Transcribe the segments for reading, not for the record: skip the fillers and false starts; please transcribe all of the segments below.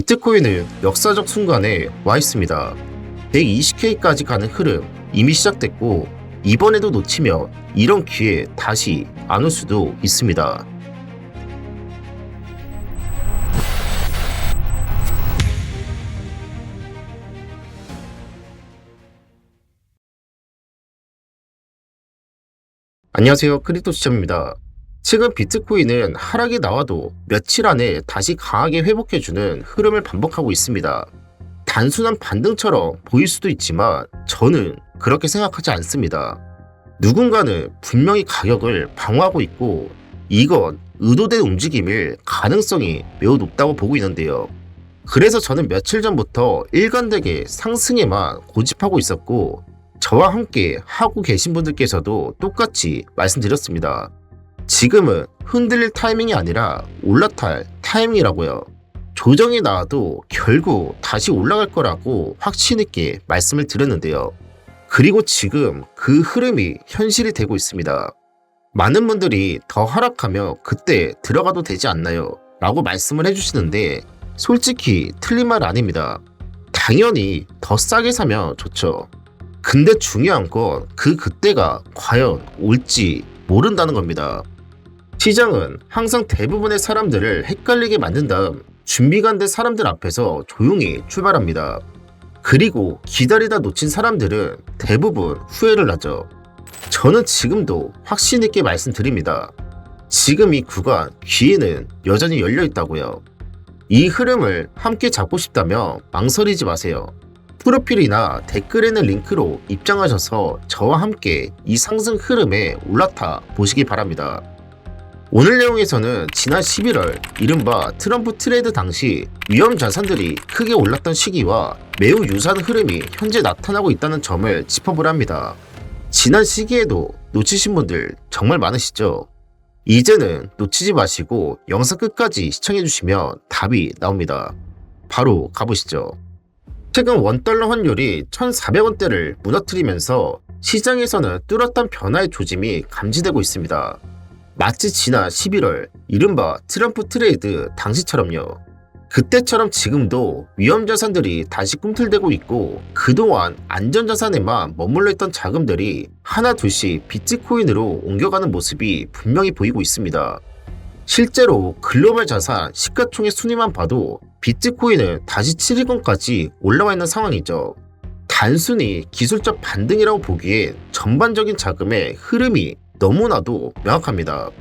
비트코인은 역사적 순간에 와 있습니다. 120K까지 가는 흐름 이미 시작됐고 이번에도 놓치면 이런 기회 다시 안 올 수도 있습니다. 안녕하세요, 크립토 시청입니다. 최근 비트코인은 하락이 나와도 며칠 안에 다시 강하게 회복해주는 흐름을 반복하고 있습니다. 단순한 반등처럼 보일 수도 있지만 저는 그렇게 생각하지 않습니다. 누군가는 분명히 가격을 방어하고 있고 이건 의도된 움직임일 가능성이 매우 높다고 보고 있는데요. 그래서 저는 며칠 전부터 일관되게 상승에만 고집하고 있었고 저와 함께 하고 계신 분들께서도 똑같이 말씀드렸습니다. 지금은 흔들릴 타이밍이 아니라 올라탈 타이밍이라고요. 조정이 나와도 결국 다시 올라갈 거라고 확신 있게 말씀을 드렸는데요. 그리고 지금 그 흐름이 현실이 되고 있습니다. 많은 분들이 더 하락하며 그때 들어가도 되지 않나요? 라고 말씀을 해주시는데 솔직히 틀린 말 아닙니다. 당연히 더 싸게 사면 좋죠. 근데 중요한 건 그때가 과연 올지 모른다는 겁니다. 시장은 항상 대부분의 사람들을 헷갈리게 만든 다음 준비가 안 된 사람들 앞에서 조용히 출발합니다. 그리고 기다리다 놓친 사람들은 대부분 후회를 하죠. 저는 지금도 확신 있게 말씀드립니다. 지금 이 구간 기회는 여전히 열려 있다고요. 이 흐름을 함께 잡고 싶다면 망설이지 마세요. 프로필이나 댓글에 있는 링크로 입장하셔서 저와 함께 이 상승 흐름에 올라타 보시기 바랍니다. 오늘 내용에서는 지난 11월 이른바 트럼프 트레이드 당시 위험 자산들이 크게 올랐던 시기와 매우 유사한 흐름이 현재 나타나고 있다는 점을 짚어보려 합니다. 지난 시기에도 놓치신 분들 정말 많으시죠? 이제는 놓치지 마시고 영상 끝까지 시청해주시면 답이 나옵니다. 바로 가보시죠. 최근 원달러 환율이 1,400원대를 무너뜨리면서 시장에서는 뚜렷한 변화의 조짐이 감지되고 있습니다. 마치 지난 11월 이른바 트럼프 트레이드 당시처럼요. 그때처럼 지금도 위험자산들이 다시 꿈틀대고 있고 그동안 안전자산에만 머물러 있던 자금들이 하나 둘씩 비트코인으로 옮겨가는 모습이 분명히 보이고 있습니다. 실제로 글로벌 자산 시가총액 순위만 봐도 비트코인은 다시 7위권까지 올라와 있는 상황이죠. 단순히 기술적 반등이라고 보기엔 전반적인 자금의 흐름이 너무나도 명확합니다.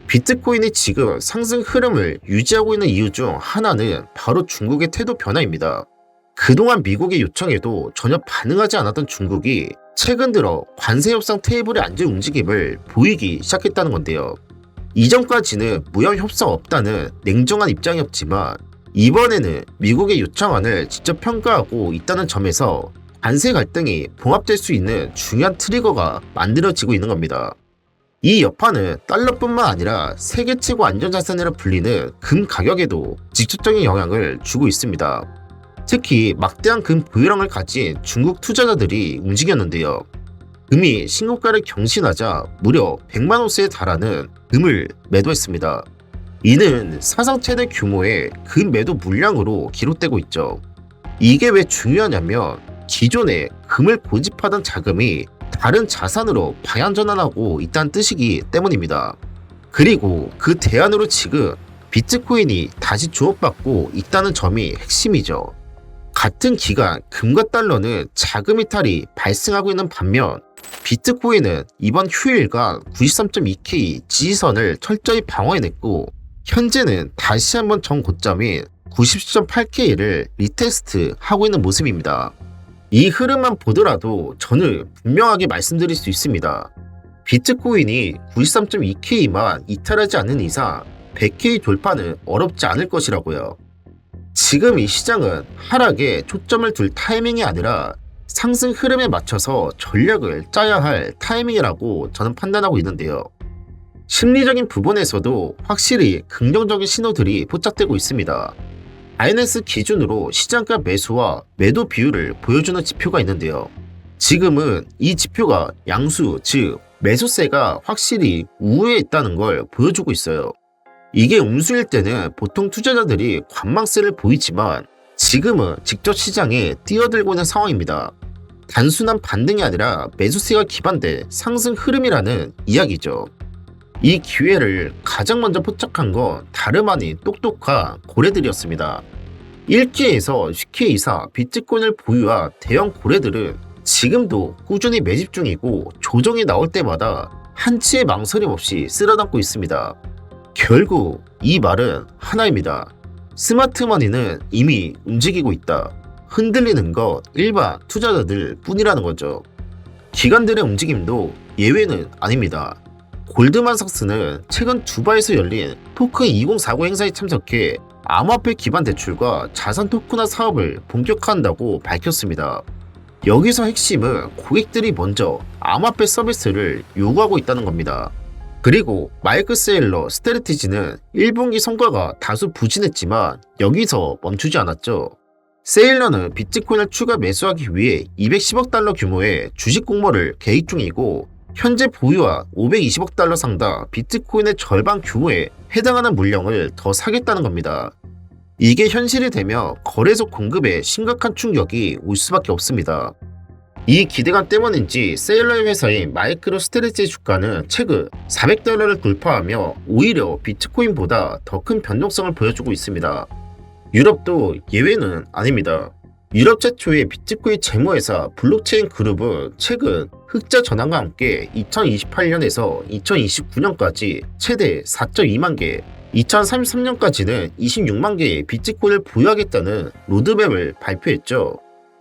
비트코인이 지금 상승 흐름을 유지하고 있는 이유 중 하나는 바로 중국의 태도 변화입니다. 그동안 미국의 요청에도 전혀 반응하지 않았던 중국이 최근 들어 관세 협상 테이블에 앉을 움직임을 보이기 시작했다는 건데요. 이전까지는 무역 협상 없다는 냉정한 입장이었지만 이번에는 미국의 요청안을 직접 평가하고 있다는 점에서 관세 갈등이 봉합될 수 있는 중요한 트리거가 만들어지고 있는 겁니다. 이 여파는 달러뿐만 아니라 세계 최고 안전자산이라 불리는 금 가격에도 직접적인 영향을 주고 있습니다. 특히 막대한 금 보유량을 가진 중국 투자자들이 움직였는데요. 금이 신고가를 경신하자 무려 100만 온스에 달하는 금을 매도했습니다. 이는 사상 최대 규모의 금 매도 물량으로 기록되고 있죠. 이게 왜 중요하냐면 기존에 금을 고집하던 자금이 다른 자산으로 방향 전환하고 있다는 뜻이기 때문입니다. 그리고 그 대안으로 지금 비트코인이 다시 주목받고 있다는 점이 핵심이죠. 같은 기간 금과 달러는 자금 이탈이 발생하고 있는 반면 비트코인은 이번 휴일간 93.2K 지지선을 철저히 방어해냈고 현재는 다시 한번 전 고점인 97.8K를 리테스트하고 있는 모습입니다. 이 흐름만 보더라도 저는 분명하게 말씀드릴 수 있습니다. 비트코인이 93.2K만 이탈하지 않는 이상 100K 돌파는 어렵지 않을 것이라고요. 지금 이 시장은 하락에 초점을 둘 타이밍이 아니라 상승 흐름에 맞춰서 전략을 짜야 할 타이밍이라고 저는 판단하고 있는데요. 심리적인 부분에서도 확실히 긍정적인 신호들이 포착되고 있습니다. INS 기준으로 시장가 매수와 매도 비율을 보여주는 지표가 있는데요. 지금은 이 지표가 양수, 즉 매수세가 확실히 우위에 있다는 걸 보여주고 있어요. 이게 음수일 때는 보통 투자자들이 관망세를 보이지만 지금은 직접 시장에 뛰어들고 있는 상황입니다. 단순한 반등이 아니라 매수세가 기반된 상승 흐름이라는 이야기죠. 이 기회를 가장 먼저 포착한 건 다름 아닌 똑똑한 고래들이었습니다. 1기에서 10회 이상 비트코인을 보유한 대형 고래들은 지금도 꾸준히 매집 중이고 조정이 나올 때마다 한치의 망설임 없이 쓸어담고 있습니다. 결국 이 말은 하나입니다. 스마트머니는 이미 움직이고 있다. 흔들리는 것 일반 투자자들 뿐이라는 거죠. 기관들의 움직임도 예외는 아닙니다. 골드만삭스는 최근 두바이에서 열린 토큰 2049 행사에 참석해 암호화폐 기반 대출과 자산 토큰화 사업을 본격화한다고 밝혔습니다. 여기서 핵심은 고객들이 먼저 암호화폐 서비스를 요구하고 있다는 겁니다. 그리고 마이크 세일러 스트래티지는 1분기 성과가 다소 부진했지만 여기서 멈추지 않았죠. 세일러는 비트코인을 추가 매수하기 위해 210억 달러 규모의 주식 공모를 계획 중이고 현재 보유한 520억 달러 상당 비트코인의 절반 규모에 해당하는 물량을 더 사겠다는 겁니다. 이게 현실이 되면 거래소 공급에 심각한 충격이 올 수밖에 없습니다. 이 기대감 때문인지 세일러의 회사인 마이크로 스트레티지 주가는 최근 400달러를 돌파하며 오히려 비트코인보다 더 큰 변동성을 보여주고 있습니다. 유럽도 예외는 아닙니다. 유럽 최초의 비트코인 재무회사 블록체인 그룹은 최근 흑자 전환과 함께 2028년에서 2029년까지 최대 4.2만 개, 2033년까지는 26만 개의 비트코인을 보유하겠다는 로드맵을 발표했죠.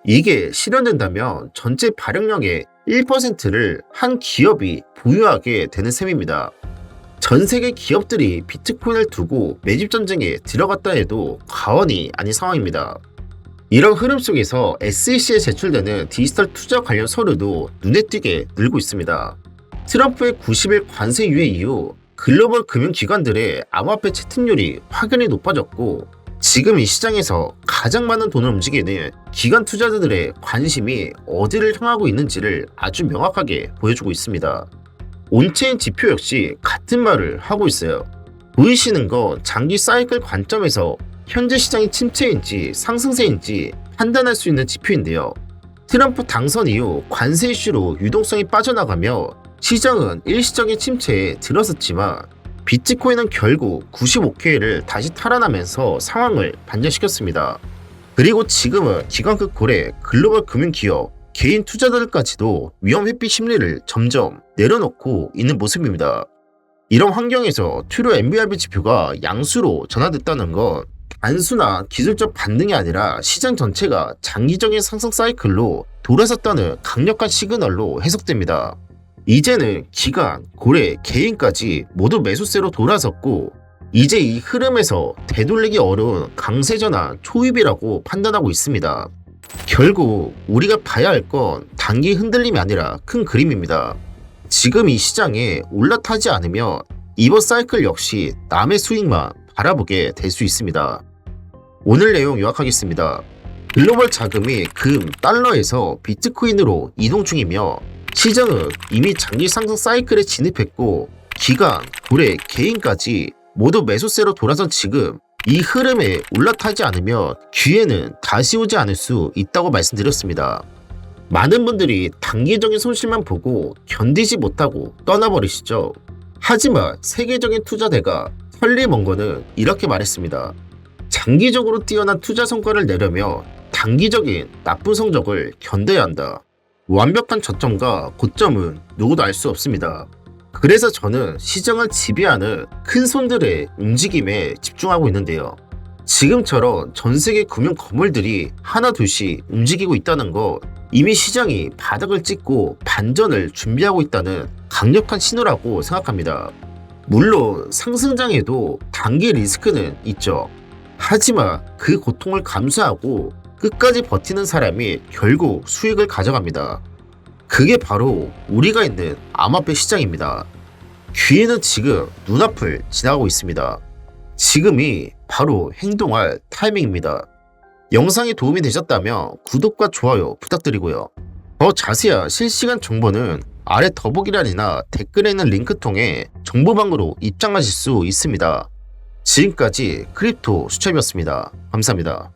이게 실현된다면 전체 발행량의 1%를 한 기업이 보유하게 되는 셈입니다. 전 세계 기업들이 비트코인을 두고 매집 전쟁에 들어갔다 해도 과언이 아닌 상황입니다. 이런 흐름 속에서 SEC에 제출되는 디지털 투자 관련 서류도 눈에 띄게 늘고 있습니다. 트럼프의 90일 관세 유예 이후 글로벌 금융기관들의 암호화폐 채택률이 확연히 높아졌고 지금 이 시장에서 가장 많은 돈을 움직이는 기관 투자자들의 관심이 어디를 향하고 있는지를 아주 명확하게 보여주고 있습니다. 온체인 지표 역시 같은 말을 하고 있어요. 보이시는 건 장기 사이클 관점에서 현재 시장이 침체인지 상승세인지 판단할 수 있는 지표인데요. 트럼프 당선 이후 관세 이슈로 유동성이 빠져나가며 시장은 일시적인 침체에 들어섰지만 비트코인은 결국 95K를 다시 탈환하면서 상황을 반전시켰습니다. 그리고 지금은 기관급 고래, 글로벌 금융기업, 개인 투자자들까지도 위험 회피 심리를 점점 내려놓고 있는 모습입니다. 이런 환경에서 트루 MBRV 지표가 양수로 전환됐다는 건 단순한 기술적 반등이 아니라 시장 전체가 장기적인 상승 사이클로 돌아섰다는 강력한 시그널로 해석됩니다. 이제는 기관, 고래, 개인까지 모두 매수세로 돌아섰고 이제 이 흐름에서 되돌리기 어려운 강세 전환 초입이라고 판단하고 있습니다. 결국 우리가 봐야 할 건 단기 흔들림이 아니라 큰 그림입니다. 지금 이 시장에 올라타지 않으면 이번 사이클 역시 남의 수익만 바라보게 될 수 있습니다. 오늘 내용 요약하겠습니다. 글로벌 자금이 금, 달러에서 비트코인으로 이동 중이며 시장은 이미 장기 상승 사이클에 진입했고 기관, 고래, 개인까지 모두 매수세로 돌아선 지금 이 흐름에 올라타지 않으면 기회는 다시 오지 않을 수 있다고 말씀드렸습니다. 많은 분들이 단기적인 손실만 보고 견디지 못하고 떠나버리시죠. 하지만 세계적인 투자대가 헐리 먼거는 이렇게 말했습니다. 장기적으로 뛰어난 투자 성과를 내려면 단기적인 나쁜 성적을 견뎌야 한다. 완벽한 저점과 고점은 누구도 알 수 없습니다. 그래서 저는 시장을 지배하는 큰 손들의 움직임에 집중하고 있는데요. 지금처럼 전 세계 금융 거물들이 하나 둘씩 움직이고 있다는 거 이미 시장이 바닥을 찍고 반전을 준비하고 있다는 강력한 신호라고 생각합니다. 물론 상승장에도 단기 리스크는 있죠. 하지만 그 고통을 감수하고 끝까지 버티는 사람이 결국 수익을 가져갑니다. 그게 바로 우리가 있는 암호화폐 시장입니다. 기회는 지금 눈앞을 지나가고 있습니다. 지금이 바로 행동할 타이밍입니다. 영상이 도움이 되셨다면 구독과 좋아요 부탁드리고요. 더 자세한 실시간 정보는 아래 더보기란이나 댓글에 있는 링크 통해 정보방으로 입장하실 수 있습니다. 지금까지 크립토 수첩이었습니다. 감사합니다.